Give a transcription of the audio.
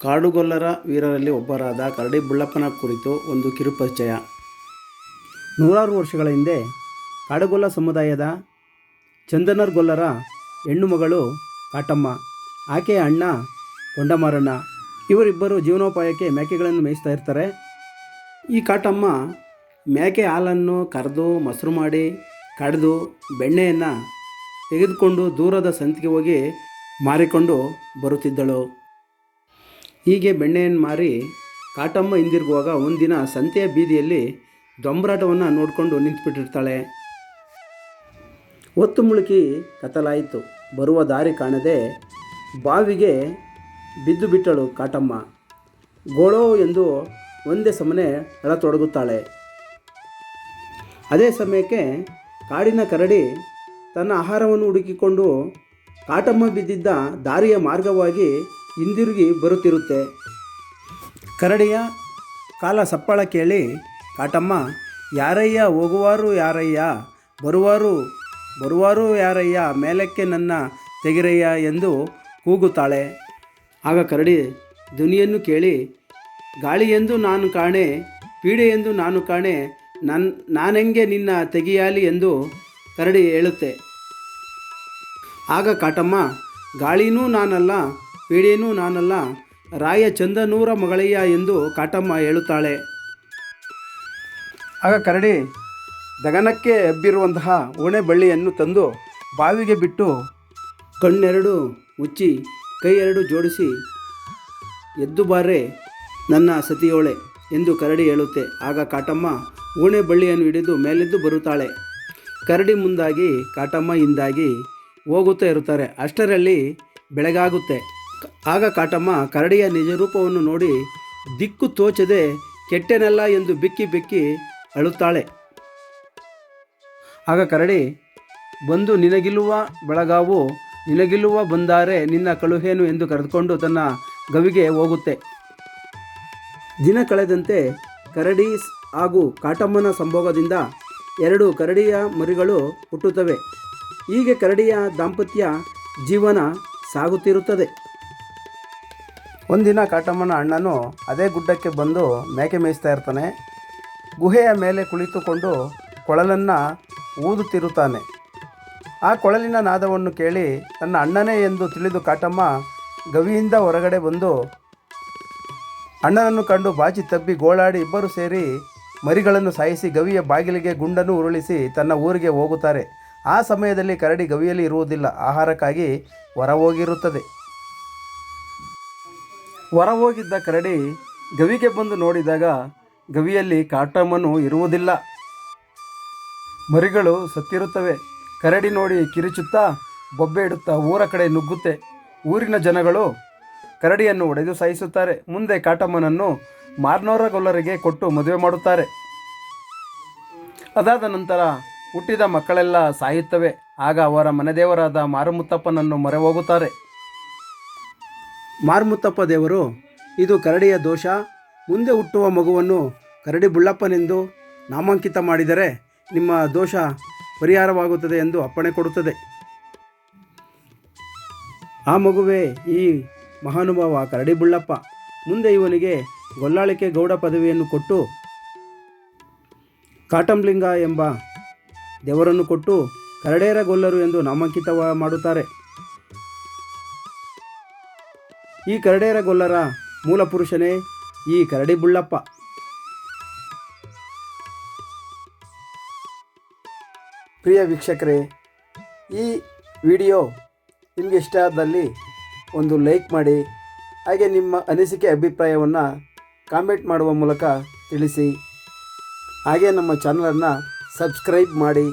ಕಾಡುಗೊಲ್ಲರ ವೀರರಲ್ಲಿ ಒಬ್ಬರಾದ ಕರಡಿ ಬುಳ್ಳಪ್ಪನ ಕುರಿತು ಒಂದು ಕಿರುಪರಿಚಯ. ನೂರಾರು ವರ್ಷಗಳ ಹಿಂದೆ ಕಾಡುಗೊಲ್ಲ ಸಮುದಾಯದ ಚಂದನರ್ ಗೊಲ್ಲರ ಹೆಣ್ಣು ಮಗಳು ಕಾಟಮ್ಮ, ಆಕೆಯ ಅಣ್ಣ ಕೊಂಡಮಾರಣ್ಣ, ಇವರಿಬ್ಬರು ಜೀವನೋಪಾಯಕ್ಕೆ ಮೇಕೆಗಳನ್ನು ಮೇಯಿಸ್ತಾ ಇರ್ತಾರೆ. ಈ ಕಾಟಮ್ಮ ಮೇಕೆ ಹಾಲನ್ನು ಕರೆದು ಮೊಸರು ಮಾಡಿ ಕಡೆದು ಬೆಣ್ಣೆಯನ್ನು ತೆಗೆದುಕೊಂಡು ದೂರದ ಸಂತಿಗೆ ಹೋಗಿ ಮಾರಿಕೊಂಡು ಬರುತ್ತಿದ್ದಳು. ಹೀಗೆ ಬೆಣ್ಣೆಯನ್ನು ಮಾರಿ ಕಾಟಮ್ಮ ಹಿಂದಿರುಗುವಾಗ ಒಂದಿನ ಸಂತೆಯ ಬೀದಿಯಲ್ಲಿ ದೊಂಬರಾಟವನ್ನು ನೋಡಿಕೊಂಡು ನಿಂತುಬಿಟ್ಟಿರ್ತಾಳೆ. ಹೊತ್ತು ಮುಳುಕಿ ಕತ್ತಲಾಯಿತು. ಬರುವ ದಾರಿ ಕಾಣದೆ ಬಾವಿಗೆ ಬಿದ್ದು ಬಿಟ್ಟಳು ಕಾಟಮ್ಮ. ಗೋಳೋ ಎಂದು ಒಂದೇ ಸಮನೆ ಅಳತೊಡಗುತ್ತಾಳೆ. ಅದೇ ಸಮಯಕ್ಕೆ ಕಾಡಿನ ಕರಡಿ ತನ್ನ ಆಹಾರವನ್ನು ಹುಡುಕಿಕೊಂಡು ಕಾಟಮ್ಮ ಬಿದ್ದಿದ್ದ ದಾರಿಯ ಮಾರ್ಗವಾಗಿ ಹಿಂದಿರುಗಿ ಬರುತ್ತಿರುತ್ತೆ. ಕರಡಿಯ ಕಾಲ ಸಪ್ಪಳ ಕೇಳಿ ಕಾಟಮ್ಮ, ಯಾರಯ್ಯ ಹೋಗುವಾರು ಯಾರಯ್ಯ, ಬರುವಾರು ಯಾರಯ್ಯ, ಮೇಲಕ್ಕೆ ನನ್ನ ತೆಗಿರಯ್ಯ ಎಂದು ಕೂಗುತ್ತಾಳೆ. ಆಗ ಕರಡಿ ಧ್ವನಿಯನ್ನು ಕೇಳಿ, ಗಾಳಿಯೆಂದು ನಾನು ಕಾಣೆ, ಪೀಡೆಯೆಂದು ನಾನು ಕಾಣೆ, ನಾನೆಂಗೆ ನಿನ್ನ ತೆಗಿಯಾಲಿ ಎಂದು ಕರಡಿ ಹೇಳುತ್ತೆ. ಆಗ ಕಾಟಮ್ಮ, ಗಾಳಿನೂ ನಾನಲ್ಲ, ಪೀಡೆಯೂ ನಾನಲ್ಲ, ರಾಯ ಚಂದನೂರ ಮಗಳಯ್ಯ ಎಂದು ಕಾಟಮ್ಮ ಹೇಳುತ್ತಾಳೆ. ಆಗ ಕರಡಿ ಗಗನಕ್ಕೆ ಎಬ್ಬಿರುವಂತಹ ಓಣೆ ಬಳ್ಳಿಯನ್ನು ತಂದು ಬಾವಿಗೆ ಬಿಟ್ಟು ಕಣ್ಣೆರಡು ಮುಚ್ಚಿ ಕೈ ಎರಡು ಜೋಡಿಸಿ, ಎದ್ದು ಬಾರೆ ನನ್ನ ಸತಿಯೋಳೆ ಎಂದು ಕರಡಿ ಹೇಳುತ್ತೆ. ಆಗ ಕಾಟಮ್ಮ ಓಣೆ ಬಳ್ಳಿಯನ್ನು ಹಿಡಿದು ಮೇಲೆದ್ದು ಬರುತ್ತಾಳೆ. ಕರಡಿ ಮುಂದಾಗಿ ಕಾಟಮ್ಮ ಹಿಂದಾಗಿ ಹೋಗುತ್ತಾ ಇರುತ್ತಾರೆ. ಅಷ್ಟರಲ್ಲಿ ಬೆಳಗಾಗುತ್ತೆ. ಆಗ ಕಾಟಮ್ಮ ಕರಡಿಯ ನಿಜ ರೂಪವನ್ನು ನೋಡಿ ದಿಕ್ಕು ತೋಚದೆ ಕೆಟ್ಟೆನಲ್ಲ ಎಂದು ಬಿಕ್ಕಿ ಬಿಕ್ಕಿ ಅಳುತ್ತಾಳೆ. ಆಗ ಕರಡಿ ಬಂದು, ನಿನಗಿಲ್ಲುವ ಬೆಳಗಾವು, ನಿನಗಿಲ್ಲುವ ಬಂದಾರೆ ನಿನ್ನ ಕಳುಹೇನು ಎಂದು ಕರೆದುಕೊಂಡು ತನ್ನ ಗವಿಗೆ ಹೋಗುತ್ತೆ. ದಿನ ಕಳೆದಂತೆ ಕರಡಿ ಹಾಗೂ ಕಾಟಮ್ಮನ ಸಂಭೋಗದಿಂದ 2 ಕರಡಿಯ ಮರಿಗಳು ಹುಟ್ಟುತ್ತವೆ. ಹೀಗೆ ಕರಡಿಯ ದಾಂಪತ್ಯ ಜೀವನ ಸಾಗುತ್ತಿರುತ್ತದೆ. ಒಂದಿನ ಕಾಟಮ್ಮನ ಅಣ್ಣನು ಅದೇ ಗುಡ್ಡಕ್ಕೆ ಬಂದು ಮೇಕೆ ಮೇಯಿಸ್ತಾ ಇರ್ತಾನೆ. ಗುಹೆಯ ಮೇಲೆ ಕುಳಿತುಕೊಂಡು ಕೊಳಲನ್ನು ಊದುತ್ತಿರುತ್ತಾನೆ. ಆ ಕೊಳಲಿನ ನಾದವನ್ನು ಕೇಳಿ ತನ್ನ ಅಣ್ಣನೇ ಎಂದು ತಿಳಿದು ಕಾಟಮ್ಮ ಗವಿಯಿಂದ ಹೊರಗಡೆ ಬಂದು ಅಣ್ಣನನ್ನು ಕಂಡು ಬಾಚಿ ತಬ್ಬಿ ಗೋಳಾಡಿ ಇಬ್ಬರು ಸೇರಿ ಮರಿಗಳನ್ನು ಸಾಯಿಸಿ ಗವಿಯ ಬಾಗಿಲಿಗೆ ಗುಂಡನ್ನು ಉರುಳಿಸಿ ತನ್ನ ಊರಿಗೆ ಹೋಗುತ್ತಾರೆ. ಆ ಸಮಯದಲ್ಲಿ ಕರಡಿ ಗವಿಯಲ್ಲಿ ಇರುವುದಿಲ್ಲ, ಆಹಾರಕ್ಕಾಗಿ ಹೊರಹೋಗಿರುತ್ತದೆ. ಹೊರಹೋಗಿದ್ದ ಕರಡಿ ಗವಿಗೆ ಬಂದು ನೋಡಿದಾಗ ಗವಿಯಲ್ಲಿ ಕಾಟಮ್ಮನು ಇರುವುದಿಲ್ಲ, ಮರಿಗಳು ಸತ್ತಿರುತ್ತವೆ. ಕರಡಿ ನೋಡಿ ಕಿರಿಚುತ್ತಾ ಬೊಬ್ಬೆ ಇಡುತ್ತಾ ಊರ ಕಡೆ ನುಗ್ಗುತ್ತೆ. ಊರಿನ ಜನಗಳು ಕರಡಿಯನ್ನು ಹೊಡೆದು ಸಾಯಿಸುತ್ತಾರೆ. ಮುಂದೆ ಕಾಟಮ್ಮನನ್ನು ಮಾರ್ನೋರ ಗೊಲ್ಲರಿಗೆ ಕೊಟ್ಟು ಮದುವೆ ಮಾಡುತ್ತಾರೆ. ಅದಾದ ನಂತರ ಹುಟ್ಟಿದ ಮಕ್ಕಳೆಲ್ಲ ಸಾಯುತ್ತವೆ. ಆಗ ಅವರ ಮನೆದೇವರಾದ ಮಾರುಮುತ್ತಪ್ಪನನ್ನು ಮೊರೆ ಹೋಗುತ್ತಾರೆ. ಮಾರುಮುತ್ತಪ್ಪ ದೇವರು, ಇದು ಕರಡಿಯ ದೋಷ, ಮುಂದೆ ಹುಟ್ಟುವ ಮಗುವನ್ನು ಕರಡಿ ಬುಳ್ಳಪ್ಪನೆಂದು ನಾಮಾಂಕಿತ ಮಾಡಿದರೆ ನಿಮ್ಮ ದೋಷ ಪರಿಹಾರವಾಗುತ್ತದೆ ಎಂದು ಅಪ್ಪಣೆ ಕೊಡುತ್ತದೆ. ಆ ಮಗುವೇ ಈ ಮಹಾನುಭಾವ ಕರಡಿ ಬುಳ್ಳಪ್ಪ. ಮುಂದೆ ಇವನಿಗೆ ಗೊಲ್ಲಾಳಿಕೆ ಗೌಡ ಪದವಿಯನ್ನು ಕೊಟ್ಟು ಕಾಟಂಲಿಂಗ ಎಂಬ ದೇವರನ್ನು ಕೊಟ್ಟು ಕರಡೇರ ಗೊಲ್ಲರು ಎಂದು ನಾಮಾಂಕಿತ ಮಾಡುತ್ತಾರೆ. ಈ ಕರಡೇರ ಗೊಲ್ಲರ ಮೂಲ ಪುರುಷನೇ ಈ ಕರಡಿ ಬುಳ್ಳಪ್ಪ. ಪ್ರಿಯ ವೀಕ್ಷಕರೇ, ಈ ವಿಡಿಯೋ ನಿಮಗೆ ಇಷ್ಟ ಆದಲ್ಲಿ ಒಂದು ಲೈಕ್ ಮಾಡಿ, ಹಾಗೆ ನಿಮ್ಮ ಅನಿಸಿಕೆ ಅಭಿಪ್ರಾಯವನ್ನು ಕಾಮೆಂಟ್ ಮಾಡುವ ಮೂಲಕ ತಿಳಿಸಿ. ಹಾಗೆ ನಮ್ಮ ಚಾನಲನ್ನು ಸಬ್ಸ್ಕ್ರೈಬ್ ಮಾಡಿ.